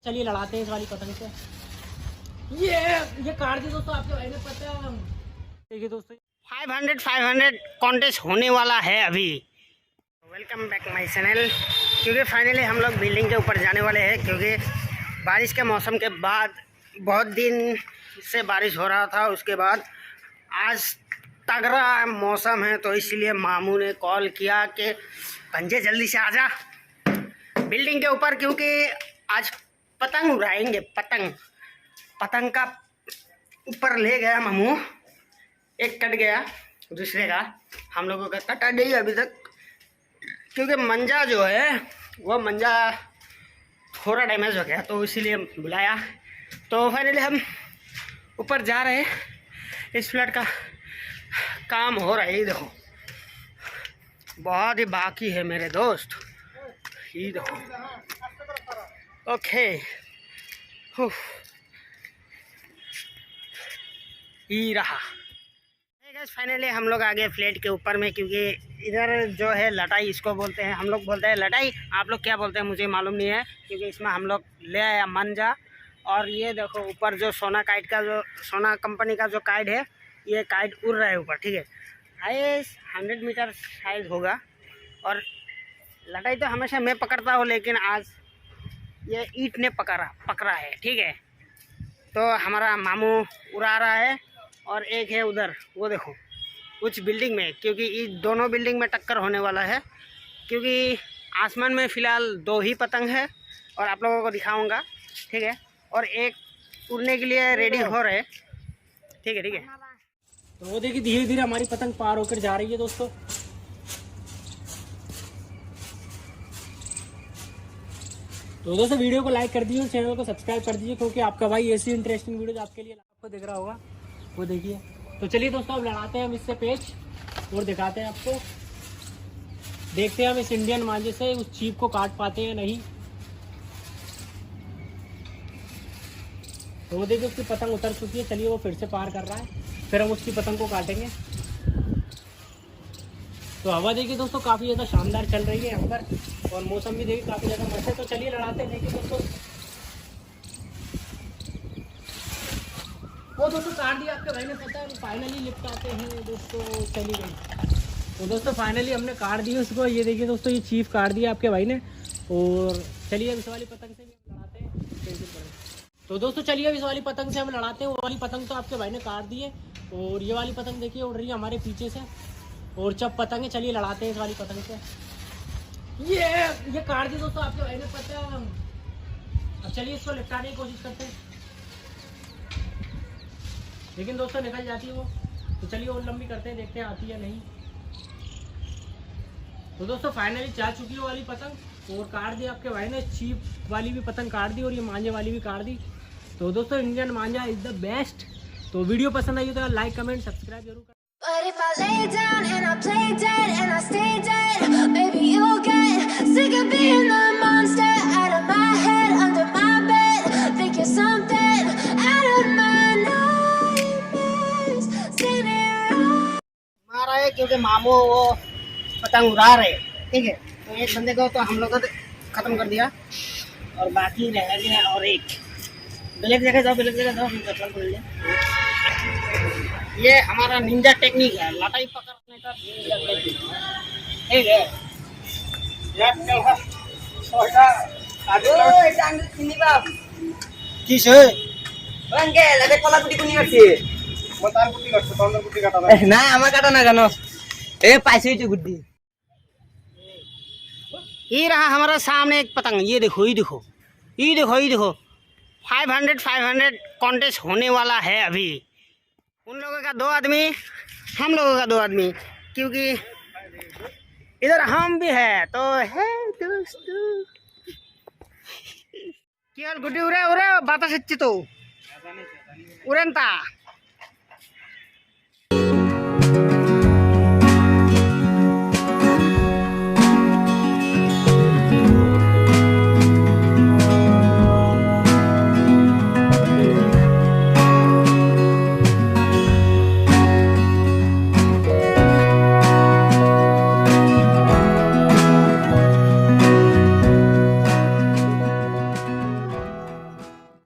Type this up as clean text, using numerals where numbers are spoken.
चलिए लड़ाते हैं इस वाली पतंग से। ये काट दी दोस्तों, आपके भाई ने पता। देखिए दोस्तों 500 कॉन्टेस्ट होने वाला है अभी। Welcome back my channel. क्योंकि फाइनली हम लोग बिल्डिंग के ऊपर जाने वाले हैं, क्योंकि बारिश के मौसम के बाद बहुत दिन से बारिश हो रहा था, उसके बाद आज तगड़ा मौसम है, तो इसलिए मामू ने कॉल किया कि पंजे जल्दी से आजा बिल्डिंग के ऊपर, क्योंकि आज पतंग उड़ाएंगे। पतंग का ऊपर ले गया मामू, एक कट गया, दूसरे का हम लोगों का कटा नहीं अभी तक, क्योंकि मंजा जो है वो मंजा थोड़ा डैमेज हो गया, तो इसीलिए बुलाया। तो फाइनली हम ऊपर जा रहे हैं। इस फ्लैट का काम हो रहा है, ये देखो बहुत ही बाकी है मेरे दोस्त, ये देखो। ओके ये रहा। फाइनली हम लोग आ गए फ्लैट के ऊपर में, क्योंकि इधर जो है लटाई इसको बोलते हैं, हम लोग बोलते हैं लटाई, आप लोग क्या बोलते हैं मुझे मालूम नहीं है, क्योंकि इसमें हम लोग ले आया मंजा। और ये देखो ऊपर जो सोना काइट का, जो सोना कंपनी का जो काइट है, ये काइट उड़ रहा है ऊपर, ठीक है। हाईएस्ट 100 मीटर साइज होगा। और लटाई तो हमेशा मैं पकड़ता हूँ, लेकिन आज ये ईंट ने पकड़ा है, ठीक है। तो हमारा मामू उड़ा रहा है, और एक है उधर, वो देखो कुछ बिल्डिंग में, क्योंकि ये दोनों बिल्डिंग में टक्कर होने वाला है, क्योंकि आसमान में फ़िलहाल 2 ही पतंग है, और आप लोगों को दिखाऊंगा, ठीक है। और एक उड़ने के लिए रेडी हो रहे, ठीक है, ठीक है। तो वो देखिए धीरे धीरे हमारी पतंग पार होकर जा रही है दोस्तों। तो दोस्तों वीडियो को लाइक कर दीजिए, चैनल को सब्सक्राइब कर दीजिए, क्योंकि आपका भाई ऐसी इंटरेस्टिंग वीडियो आपके लिए आपको दिख रहा होगा, वो देखिए। तो चलिए दोस्तों अब लड़ाते हैं हम इससे पेच, और दिखाते हैं आपको। देखते हैं हम इस इंडियन मांझे से उस चीप को काट पाते हैं नहीं। तो वो देखिए उसकी पतंग उतर चुकी है, चलिए वो फिर से पार कर रहा है, फिर हम उसकी पतंग को काटेंगे। तो हवा देखिए दोस्तों काफ़ी ज़्यादा शानदार चल रही है यहाँ पर, और मौसम भी देखिए काफ़ी ज़्यादा मस्त है। तो चलिए लड़ाते हैं। देखिए दोस्तों वो दोस्तों काट दिया आपके भाई ने, पता है फाइनली लिफ्ट आते हैं दोस्तों, चली गई। तो दोस्तों फाइनली हमने काट दी उसको, ये देखिए दोस्तों ये चीफ काट दिया आपके भाई ने। और चलिए इस वाली पतंग से भी हम लड़ाते हैं। तो दोस्तों चलिए अब इस वाली पतंग से हम लड़ाते हैं। वो वाली पतंग तो आपके भाई ने काट दी है, और ये वाली पतंग देखिए उड़ रही है हमारे पीछे से, और जब पतंग है। चलिए लड़ाते हैं इस वाली पतंग से। ये काट दी दोस्तों आपके भाई ने, पता। अब चलिए इसको लिपटाने की कोशिश करते हैं, लेकिन दोस्तों निकल जाती है वो। तो चलिए और लंबी करते हैं, देखते हैं आती है या नहीं। तो दोस्तों फाइनली जा चुकी है वाली पतंग, और काट दी आपके भाई ने। चीप वाली भी पतंग काट दी, और ये मांझे वाली भी काट दी। तो दोस्तों Indian Manjha is the best. तो वीडियो पसंद आई तो लाइक कमेंट सब्सक्राइब जरूर करें। But if I lay down and I play dead and I stay dead, baby you'll get sick of being the monster out of my head, under my bed, think you're something out of my nightmares. मारा है क्योंकि मामू वो पतंग उड़ा रहे, ठीक है। तो एक बंदे को तो हम लोग खत्म कर दिया, और बाकी रह गया। और एक ब्लैक जगह जाओ, ब्लैक जगह जाओ, हम कटल कर लिया। ये हमारा निंजा टेक्निक है, लटाई पकड़ने का निंजा टेक्निक, ठीक है। किस है রঙকে লাগে কলা কুটি কুনি করছে মতার কুটি করছে, তন্দর কুটি কাটা না। না আমার কাটা না জানো এ পাইছে তো গুড্ডি। ये रहा हमारा सामने एक पतंग, ये देखो, ये देखो, ये देखो, ये देखो। 500 कॉन्टेस्ट होने वाला है अभी। उन लोगों का 2 आदमी, हम लोगों का 2 आदमी, क्योंकि इधर हम भी है। तो है दोस्तों केवल गुड्डी उरे उरे बाता सच्ची तो उड़नता